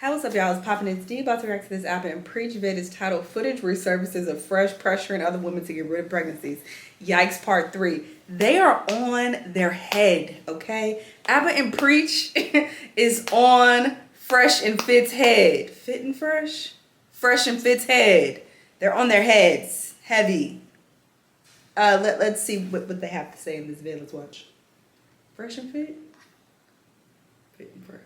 Hey, what's up, y'all? It's Poppin'. It's D about to react to this app and preach vid is titled Footage Resurfaces of Fresh Pressuring Other Women to Get Rid of Pregnancies. Yikes Part 3. They are on their head, okay? Abba and Preach is on Fresh and Fit's head. Fit and Fresh? Fresh and Fit's head. They're on their heads. Heavy. Let's see what they have to say in this vid. Let's watch. Fresh and Fit? Fit and Fresh.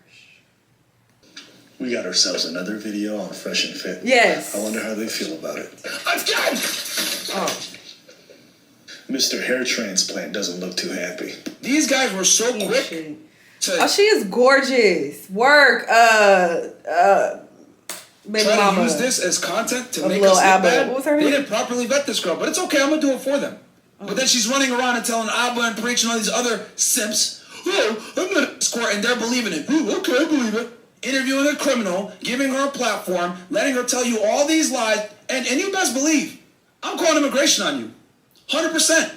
We got ourselves another video on Fresh and Fit. Yes. I wonder how they feel about it. Again! Oh. Mr. Hair Transplant doesn't look too happy. These guys were so quick to Oh, she is gorgeous. Work. Baby try mama. to use this as content to Of make Lil us look Abba. bad. What was her They name? didn't properly vet this girl, but it's okay. I'm gonna do it for them. But then she's running around and telling Abba and Preach and all these other simps, "Oh, I'm gonna squirt," and they're believing it. "Oh, okay, I believe it." Interviewing a criminal, giving her a platform, letting her tell you all these lies, and you best believe, I'm calling immigration on you, 100%.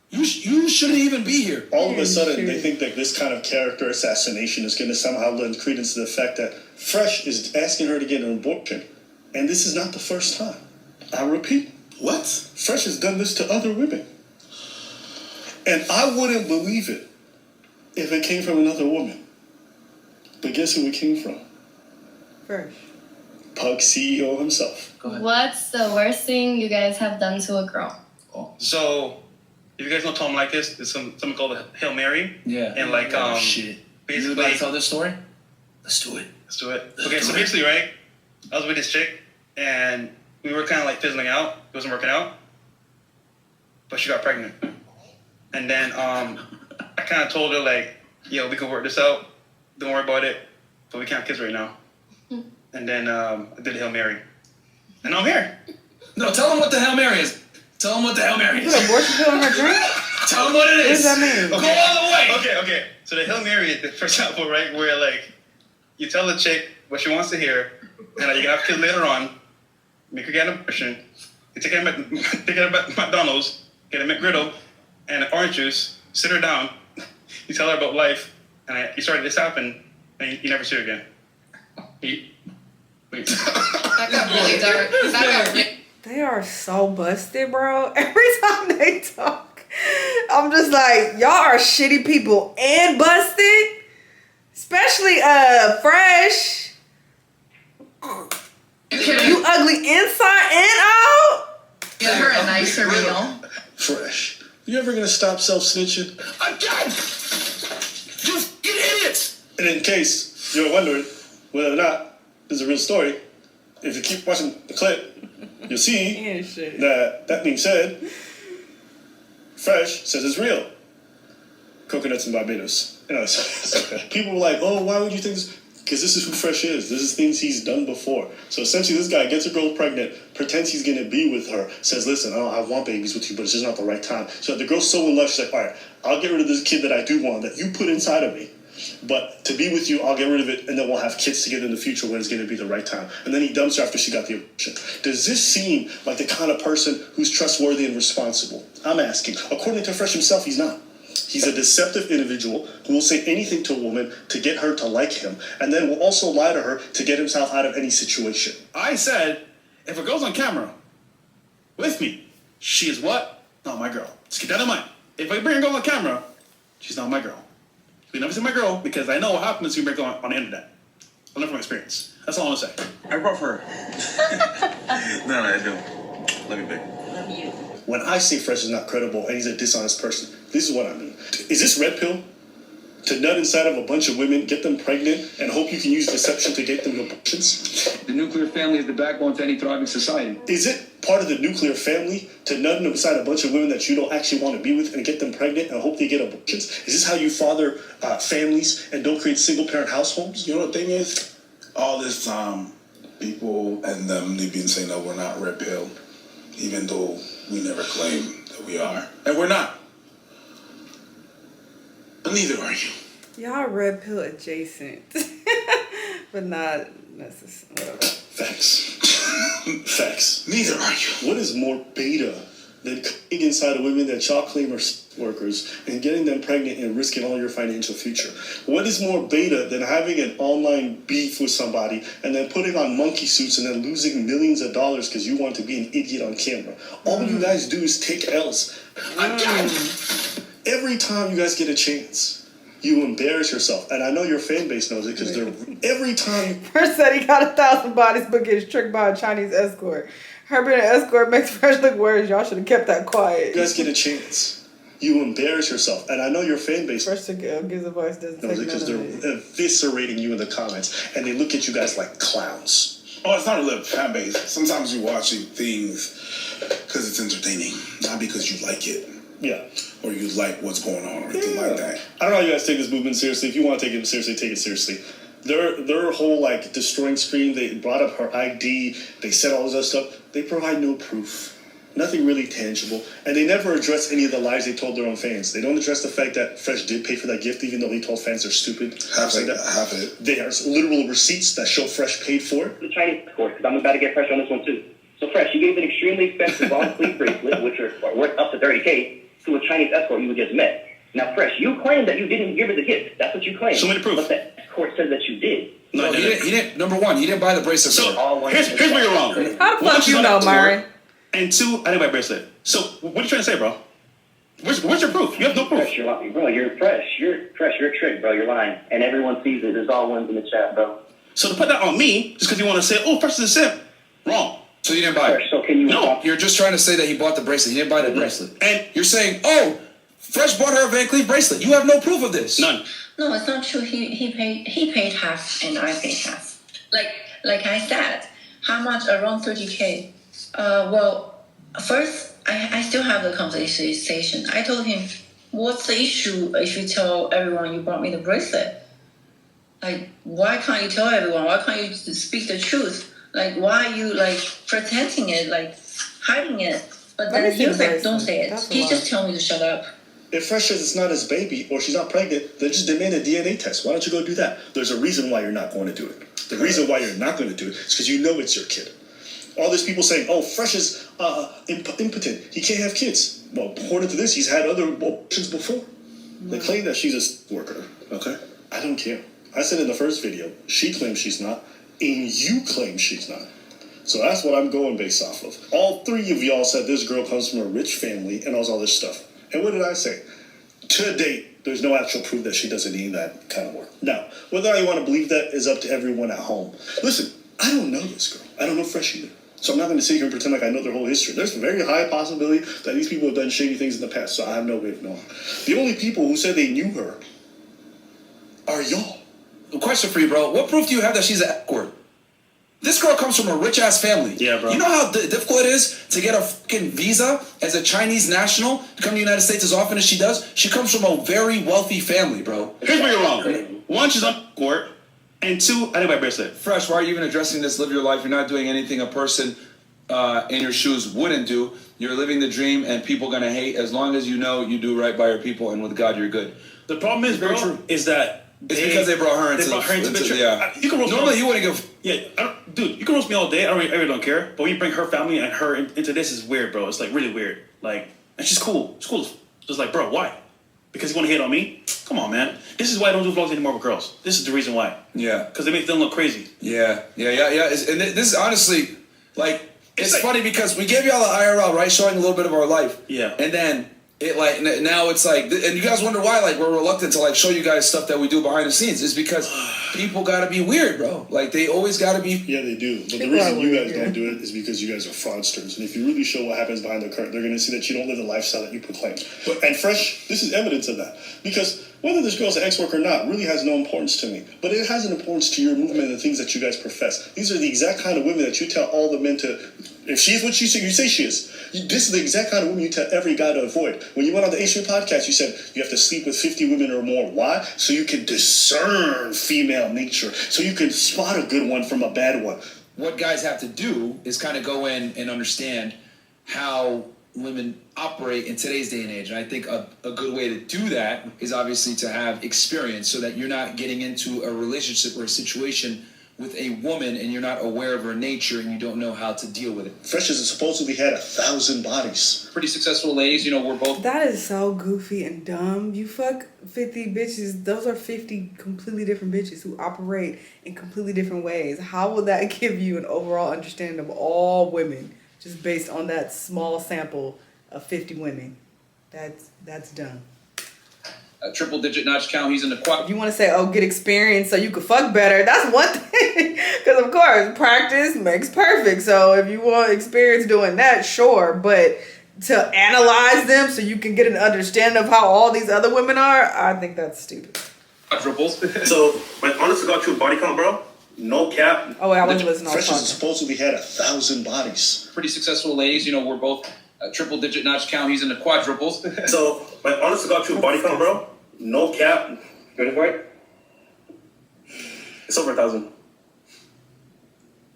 You shouldn't even be here. All of a sudden, they think that this kind of character assassination is going to somehow lend credence to the fact that Fresh is asking her to get an abortion. And this is not the first time. I repeat, What? Fresh has done this to other women. And I wouldn't believe it if it came from another woman. But guess who it came from? Fresh. Pug CEO himself. What's the worst thing you guys have done to a girl? So, if you guys know Tom Likas, there's something called the Hail Mary. Yeah. And like, shit. basically, You about to tell this story? Let's do it. let's do it. Okay, so basically, right, I was with this chick, and we were kind of like fizzling out. It wasn't working out, but she got pregnant. And then I kind of told her like, yo, we could work this out. Don't worry about it, but we can't have kids right now. And then I did the Hail Mary, and I'm here. No, tell them what the Hail Mary is. Tell them what the Hail Mary Put is. abortion pill in her drink? Tell them what it What is. does that mean? Go all the way. Okay. So the Hail Mary is, for example, right, where like you tell the chick what she wants to hear, and you can have kids later on, make her get an abortion, you take her to McDonald's, get a McGriddle, and an orange juice, sit her down, you tell her about life, and you started this happen, and you never see her again. Wait. That got really dark. That got really... They are so busted, bro. Every time they talk, I'm just like, y'all are shitty people and busted. Especially Fresh. You ugly inside and out. Get her a nicer meal. Fresh. You ever gonna stop self-snitching? Again! You fucking idiots! And in case you're wondering whether or not this is a real story, if you keep watching the clip, you'll see And shit. that being said, Fresh says it's real. Coconuts in Barbados. You know, people were like, oh, why would you think this? Because this is who Fresh is. This is things he's done before. So essentially, this guy gets a girl pregnant, pretends he's going to be with her, says, listen, I want babies with you, but it's just not the right time. So the girl's so in love, she's like, all right, I'll get rid of this kid that I do want, that you put inside of me. But to be with you, I'll get rid of it, and then we'll have kids together in the future when it's going to be the right time. And then he dumps her after she got the abortion. Does this seem like the kind of person who's trustworthy and responsible? I'm asking. According to Fresh himself, he's not. He's a deceptive individual who will say anything to a woman to get her to like him, and then will also lie to her to get himself out of any situation. I said, if a girl's on camera with me, she is what? Not my girl. Just keep that in mind. If I bring a girl on camera, she's not my girl. You never see my girl because I know what happens when you bring a girl on the internet. I learned from experience. That's all I'm gonna say. I brought for her. No, I don't. Love you, babe. Love you. When I say Fresh is not credible and he's a dishonest person, this is what I mean. Is this red pill? To nut inside of a bunch of women, get them pregnant, and hope you can use deception to get them abortions? The nuclear family is the backbone to any thriving society. Is it part of the nuclear family to nut inside a bunch of women that you don't actually want to be with and get them pregnant and hope they get abortions? Is this how you father families and don't create single-parent households? You know, the thing is, all this time, people and them, they've been saying that we're not red pill, even though we never claim that we are. And we're not. But neither are you. Y'all red pill adjacent. But not necessarily. Whatever. Facts. Facts. Neither are you. What is more beta than coming inside of women that y'all claim are workers and getting them pregnant and risking all your financial future. What is more beta than having an online beef with somebody and then putting on monkey suits and then losing millions of dollars because you want to be an idiot on camera? All you guys do is take L's. Again, every time you guys get a chance, you embarrass yourself. And I know your fan base knows it because they're every time. First said he got 1,000 bodies but gets tricked by a Chinese escort. Her being an escort makes Fresh look worse. Y'all should have kept that quiet. You guys get a chance. You embarrass yourself. And I know your fan base Fresh gives advice doesn't take because they're eviscerating you in the comments and they look at you guys like clowns. Oh, it's not really a fan base. Sometimes you're watching things because it's entertaining, not because you like it. Yeah. Or you like what's going on or anything like that. I don't know how you guys take this movement seriously. If you want to take it seriously, take it seriously. Their whole like destroying scream, they brought up her ID, they said all this other stuff. They provide no proof. Nothing really tangible. And they never address any of the lies they told their own fans. They don't address the fact that Fresh did pay for that gift, even though he told fans they're stupid. Half it. They are literal receipts that show Fresh paid for it. The Chinese escort, because I'm about to get Fresh on this one too. So Fresh, you gave an extremely expensive long sleeve bracelet, which are worth up to $30K, to a Chinese escort you just met. Now, Fresh, you claim that you didn't give her the gift. That's what you claim. Show me the proof. But the escort says that you did. No, he didn't. Number one, he didn't buy the bracelet. So here's where you're wrong. How the fuck you know, Myron? And two, I didn't buy a bracelet. So what are you trying to say, bro? Where's your proof? You have no proof. Fresh, you're lying. Bro, you're Fresh. You're a trick, bro. You're lying. And everyone sees it. There's all ones in the chat, bro. So to put that on me, just because you want to say, oh, Fresh is a simp, wrong. So you didn't buy Fresh, it? so can you... No. You're just trying to say that he bought the bracelet. He didn't buy the bracelet. And you're saying, oh, Fresh bought her a Van Cleef bracelet. You have no proof of this. None. No, it's not true. He paid half and I paid half. Like I said, how much? Around 30K. Well, first I still have the conversation. I told him, what's the issue if you tell everyone you bought me the bracelet? Like, why can't you tell everyone? Why can't you speak the truth? Like, why are you like pretending it, like hiding it? But then he was like, don't say it. He just told me to shut up. If Fresh says it's not his baby or she's not pregnant, then just demand a DNA test. Why don't you go do that? There's a reason why you're not going to do it. The reason why you're not going to do it is because you know it's your kid. All these people saying, oh, Fresh is impotent. He can't have kids. Well, according to this, he's had other abortions before. They claim that she's a worker, okay? I don't care. I said in the first video, she claims she's not, and you claim she's not. So that's what I'm going based off of. All three of y'all said this girl comes from a rich family and all this stuff. And what did I say? To date, there's no actual proof that she doesn't need that kind of work. Now, whether or not you want to believe that is up to everyone at home. Listen, I don't know this girl. I don't know Fresh either. So I'm not going to sit here and pretend like I know their whole history. There's a very high possibility that these people have done shady things in the past, so I have no way of knowing. The only people who said they knew her are y'all. A question for you, bro. What proof do you have that she's an escort? This girl comes from a rich-ass family. Yeah, bro. You know how difficult it is to get a fucking visa as a Chinese national to come to the United States as often as she does? She comes from a very wealthy family, bro. Here's where you're wrong. One, she's on court. And two, I didn't buy a bracelet. Fresh, why are you even addressing this? Live your life. You're not doing anything a person in your shoes wouldn't do. You're living the dream, and people gonna hate as long as you know you do right by your people, and with God, you're good. The problem is, bro, is that it's because they brought her into the picture. Yeah. You can roast normally me you wouldn't give. Yeah, dude, you can roast me all day. I really don't care. But when you bring her family and her into this, is weird, bro. It's like really weird. Like, and she's cool. She's cool. Just like, bro, why? Because you want to hate on me? Come on, man. This is why I don't do vlogs anymore with girls. This is the reason why. Yeah. Because they make them look crazy. Yeah. And this is honestly, like, it's funny because we gave y'all the IRL, right? Showing a little bit of our life. Yeah. And then it like now it's like, and you guys wonder why like we're reluctant to like show you guys stuff that we do behind the scenes. Is because people gotta be weird, bro. Like they always gotta be. Yeah, they do. But the reason you guys don't do it is because you guys are fraudsters. And if you really show what happens behind the curtain, they're gonna see that you don't live the lifestyle that you proclaim. And Fresh, this is evidence of that. Because whether this girl's an ex-worker or not really has no importance to me. But it has an importance to your movement and the things that you guys profess. These are the exact kind of women that you tell all the men to, if she's what you say she is. This is the exact kind of woman you tell every guy to avoid. When you went on the Asian podcast, you said you have to sleep with 50 women or more. Why? So you can discern female nature. So you can spot a good one from a bad one. What guys have to do is kind of go in and understand how women operate in today's day and age. And I think a good way to do that is obviously to have experience so that you're not getting into a relationship or a situation with a woman and you're not aware of her nature and you don't know how to deal with it. Fresh has supposedly had 1,000 bodies. Pretty successful ladies, we're both. That is so goofy and dumb. You fuck 50 bitches. Those are 50 completely different bitches who operate in completely different ways. How will that give you an overall understanding of all women just based on that small sample of 50 women? That's dumb. A triple-digit notch count. He's in the quad. If you want to say, oh, get experience so you can fuck better, that's one thing. Because, of course, practice makes perfect. So if you want experience doing that, sure. But to analyze them so you can get an understanding of how all these other women are, I think that's stupid. Quadruples. So, like, honest to God, true body count, bro? No cap. Oh, wait, I wasn't listening. Fresh has supposedly had 1,000 bodies. Pretty successful ladies. We're both a triple-digit notch count. He's in the quadruples. So, like, honest to God, true body count, bro? No cap. You ready for it? It's over 1,000.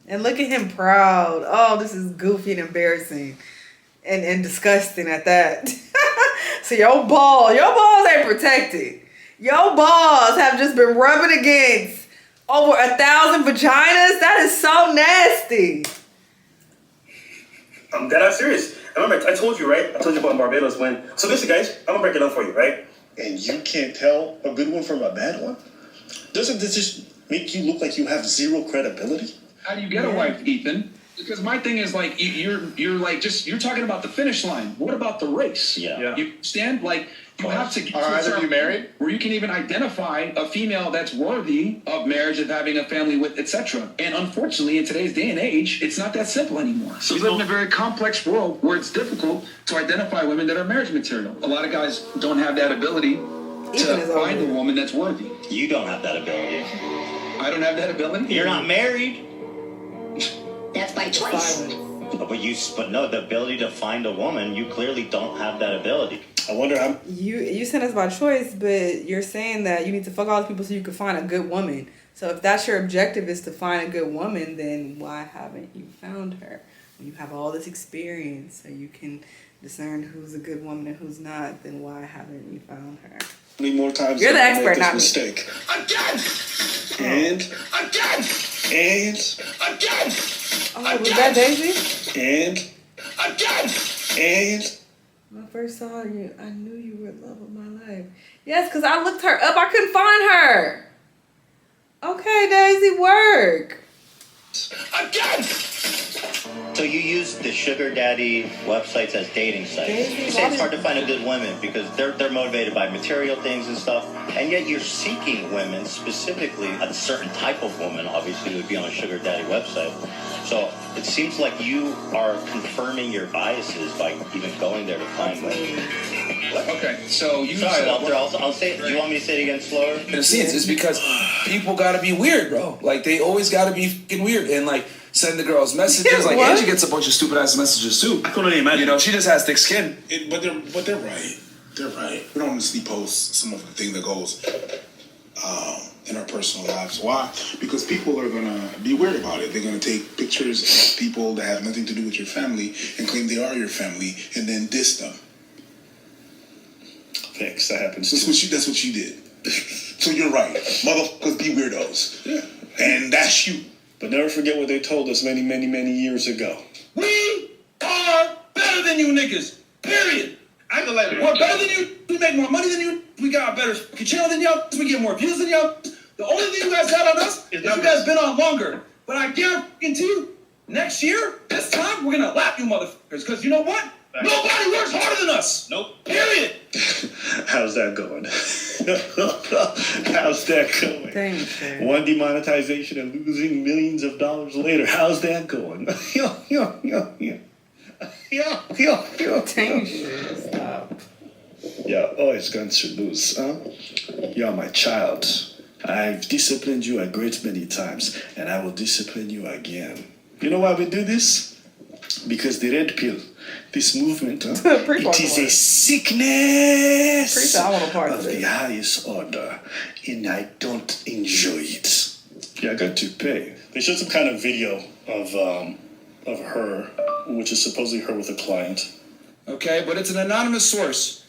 And look at him proud. Oh, this is goofy and embarrassing. And disgusting at that. So your balls ain't protected. Your balls have just been rubbing against over 1,000 vaginas. That is so nasty. I'm dead ass serious. Remember, I told you, right? I told you about Barbados when... So listen, guys, I'm gonna break it down for you, right? And you can't tell a good one from a bad one? Doesn't this just make you look like you have zero credibility? How do you get a wife, Ethan? Because my thing is like you're talking about the finish line. What about the race? Yeah. You stand like you have to get Are either of you married? where you can even identify a female that's worthy of marriage, of having a family with, etc. And unfortunately, in today's day and age, it's not that simple anymore. So we live in a very complex world where it's difficult to identify women that are marriage material. A lot of guys don't have that ability to find a woman that's worthy. You don't have that ability. I don't have that ability. You're not married. That's by choice. But no, the ability to find a woman, you clearly don't have that ability. I wonder how... You sent us by choice, but you're saying that you need to fuck all these people so you can find a good woman. So if that's your objective is to find a good woman, then why haven't you found her? When you have all this experience so you can discern who's a good woman and who's not, then why haven't you found her? How many more times You're the did I make expert, not me. this mistake? Again! And... Again! And... Again! Oh, was that Daisy? And... Again! And... When I first saw you, I knew you were the love of my life. Yes, because I looked her up. I couldn't find her. Okay, Daisy, work. Again! So you use the sugar daddy websites as dating sites. You say it's hard to find a good woman because they're motivated by material things and stuff, and yet you're seeking women, specifically a certain type of woman, obviously would be on a sugar daddy website. So it seems like you are confirming your biases by even going there to find women. Okay, so you... Sorry, Walter, I'll say it. Do you want me to say it again slower? In a sense, it's because people gotta be weird, bro. Like, they always gotta be fucking weird. And, like, send the girls messages. Like, Angie gets a bunch of stupid-ass messages, too. I couldn't imagine. She just has thick skin. But they're right. They're right. We don't honestly post some of the thing that goes in our personal lives. Why? Because people are gonna be weird about it. They're gonna take pictures of people that have nothing to do with your family and claim they are your family and then diss them. Thanks, that happens That's what you did. So you're right. Motherfuckers be weirdos. Yeah. And that's you. But never forget what they told us many, many, many years ago. We are better than you niggas. Period. I can let We're better than you. We make more money than you. We got a better channel than y'all. We get more views than y'all. The only thing you guys got on us is you guys been on longer. But I guarantee you, next year, this time, we're gonna lap you motherfuckers. Because you know what? Nobody works harder than us. Nope. Period. How's that going? How's that going? Thanks, One demonetization and losing millions of dollars later. How's that going? Stop. You're always going to lose, huh? You're my child. I've disciplined you a great many times, and I will discipline you again. You know why we do this? Because the red pill, this movement, it is a sickness of the highest order, and I don't enjoy it. Yeah, I got to pay. They showed some kind of video of her, which is supposedly her with a client. Okay, but it's an anonymous source.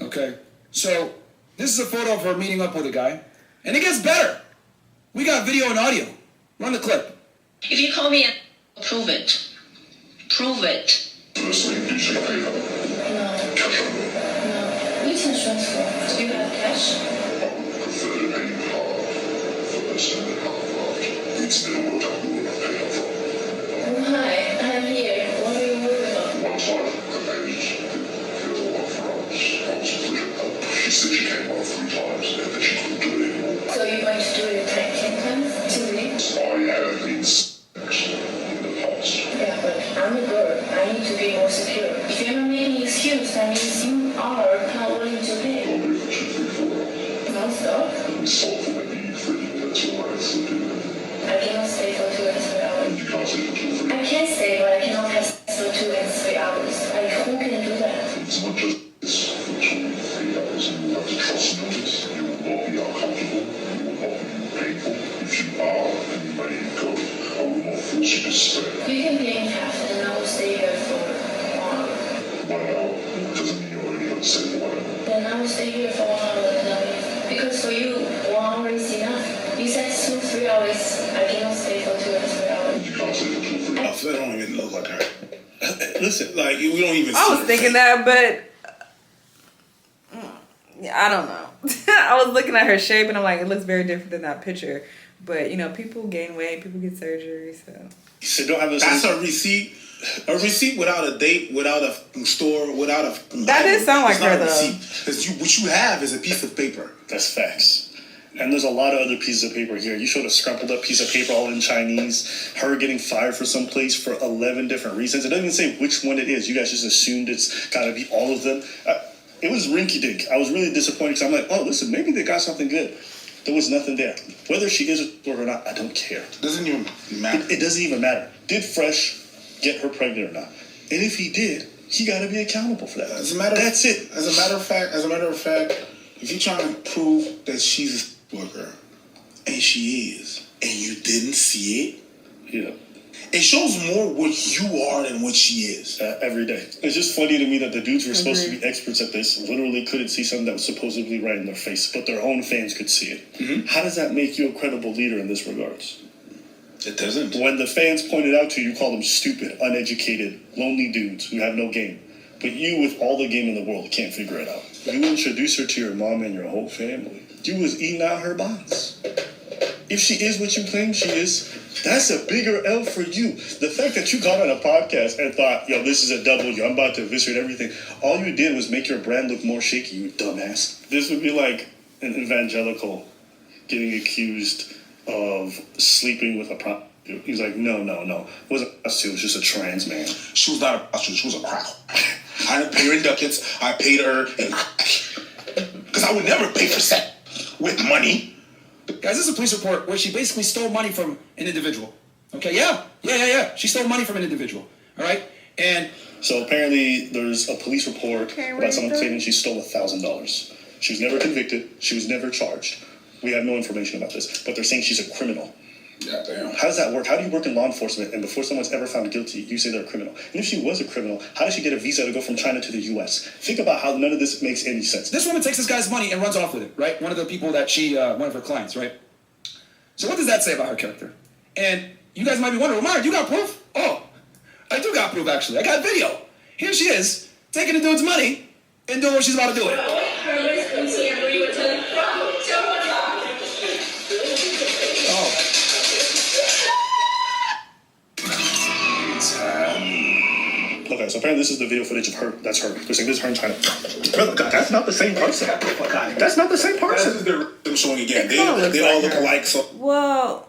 Okay, so this is a photo of her meeting up with a guy, and it gets better. We got video and audio. Run the clip. If you call me and prove it. Prove it. Firstly, you should pay her. No. Cash on. No. We can transfer. Do you have cash? I would prefer to pay you half first and then half after. We'd still work out who would pay up front. Why? I'm here. What are you worried about? One time, the lady did all up front. I was pushing her. She said she came out 3 times and then she couldn't do it anymore. So you're going to do it like 10 times? 2 weeks? I have been sex in the past. Yeah, but I'm a girl. I need to be more secure. If you're not making excuse, that means you are not willing to pay. I'll be for 2, 3, 4 hours. Non-stop? We stop for maybe 30 minutes or less to do it. I cannot stay for 2 and 3 hours. You can't stay for 2 or 3 I can stay, but I cannot have sex for 2 and 3 hours. Like, who can do that? It's not just this for 2 or 3 hours. You have to trust notice. You will not be uncomfortable. You will not be painful. If you are, then you may go. I will not force you to stay. You can pay in half, and I will stay here for 1 hour. 1 hour doesn't mean you're only going to stay for 1 hour. Then I will stay here for 1 hour and I leave. Because for you, 1 hour is enough. You said 2, 3 hours. I cannot stay for 2 and 3 hours. You can't stay for 2 or 3 hours. I don't even look like her. Listen, Like, we don't even I see was her thinking face. that, but yeah, I don't know. I was looking at her shape and I'm like, it looks very different than that picture. But you know, people gain weight, people get surgery, so. So don't have this. That's a receipt. A receipt without a date, without a store, without a. That did sound like it's her, not a though. receipt. What you have is a piece of paper. That's facts. And there's a lot of other pieces of paper here. You showed a scrumpled up piece of paper all in Chinese. Her getting fired for some place for 11 different reasons. It doesn't even say which one it is. You guys just assumed it's got to be all of them. It was rinky dink. I was really disappointed because I'm like, oh, listen, maybe they got something good. There was nothing there. Whether she is or not, I don't care. Doesn't even matter. It doesn't even matter. Did Fresh get her pregnant or not? And if he did, he got to be accountable for that. That's it. As a matter of fact, if you're trying to prove that she's a worker, and she is, and you didn't see it, yeah, it shows more what you are than what she is. Every day. It's just funny to me that the dudes who were supposed to be experts at this literally couldn't see something that was supposedly right in their face, but their own fans could see it. Mm-hmm. How does that make you a credible leader in this regards? It doesn't. When the fans pointed out to you, you call them stupid, uneducated, lonely dudes who have no game. But you, with all the game in the world, can't figure it out. You introduce her to your mom and your whole family. You was eating out her box. If she is what you claim she is, that's a bigger L for you. The fact that you got on a podcast and thought, yo, this is a W, I'm about to eviscerate everything. All you did was make your brand look more shaky, you dumbass. This would be like an evangelical getting accused of sleeping with a prostitute. He's like, no. It wasn't a prostitute, it was just a trans man. She was not a prostitute, she was a crack. I didn't pay her in ducats, I paid her in crack. Because I would never pay for sex with money. Guys, this is a police report where she basically stole money from an individual. Okay, yeah. She stole money from an individual. All right? And so apparently there's a police report about someone claiming she stole $1,000. She was never convicted. She was never charged. We have no information about this, but they're saying she's a criminal. Yeah, damn. How does that work? How do you work in law enforcement and before someone's ever found guilty, you say they're a criminal? And if she was a criminal, how did she get a visa to go from China to the U.S.? Think about how none of this makes any sense. this woman takes this guy's money and runs off with it, right? One of the people that one of her clients, right? So what does that say about her character? And you guys might be wondering, Omar, you got proof? Oh, I do got proof, actually. I got video. Here she is, taking the dude's money and doing what she's about to do with it. Okay, so apparently this is the video footage of her. That's her. They're saying this is her in China. Brother, that's not the same person. That's not the same person. They're showing again. They all look alike. So Well,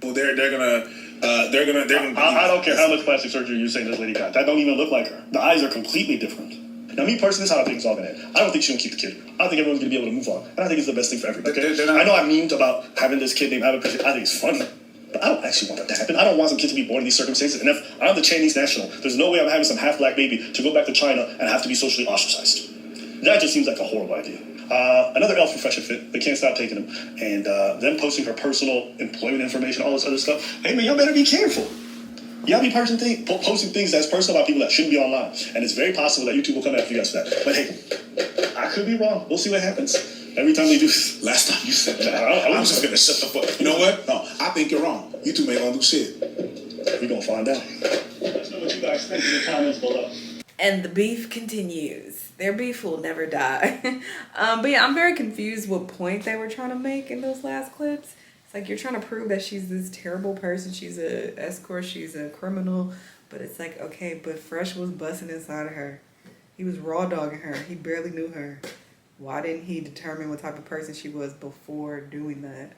they're gonna. I don't care how much plastic surgery you're saying this lady got. That don't even look like her. The eyes are completely different. Now, me personally, this is how I think it's all gonna end. I don't think she's gonna keep the kid. I think everyone's gonna be able to move on. And I think it's the best thing for everybody. Okay? I know I memed about having this kid named Abba. I think it's funny. But I don't actually want that to happen. I don't want some kid to be born in these circumstances. And if I'm the Chinese national, there's no way I'm having some half-black baby to go back to China and have to be socially ostracized. That just seems like a horrible idea. Another L for Fresh and Fit. They can't stop taking them. And them posting her personal employment information, all this other stuff. Hey, man, y'all better be careful. Y'all be posting things that's personal about people that shouldn't be online. And it's very possible that YouTube will come after you guys for that. But hey, I could be wrong. We'll see what happens. Every time they do. Last time you said that, I I'm just gonna shut the fuck. You know what? No, I think you're wrong. You two ain't gonna do shit. We're gonna find out. Let us know what you guys think in the comments below. And the beef continues. Their beef will never die. But yeah, I'm very confused what point they were trying to make in those last clips. It's like you're trying to prove that she's this terrible person. She's a escort. She's a criminal. But it's like, okay, but Fresh was busting inside of her. He was raw dogging her. He barely knew her. Why didn't he determine what type of person she was before doing that?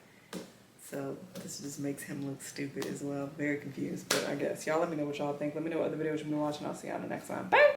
So this just makes him look stupid as well. Very confused. But I guess y'all let me know what y'all think. Let me know what other videos you've been watching. I'll see y'all in the next time. Bye.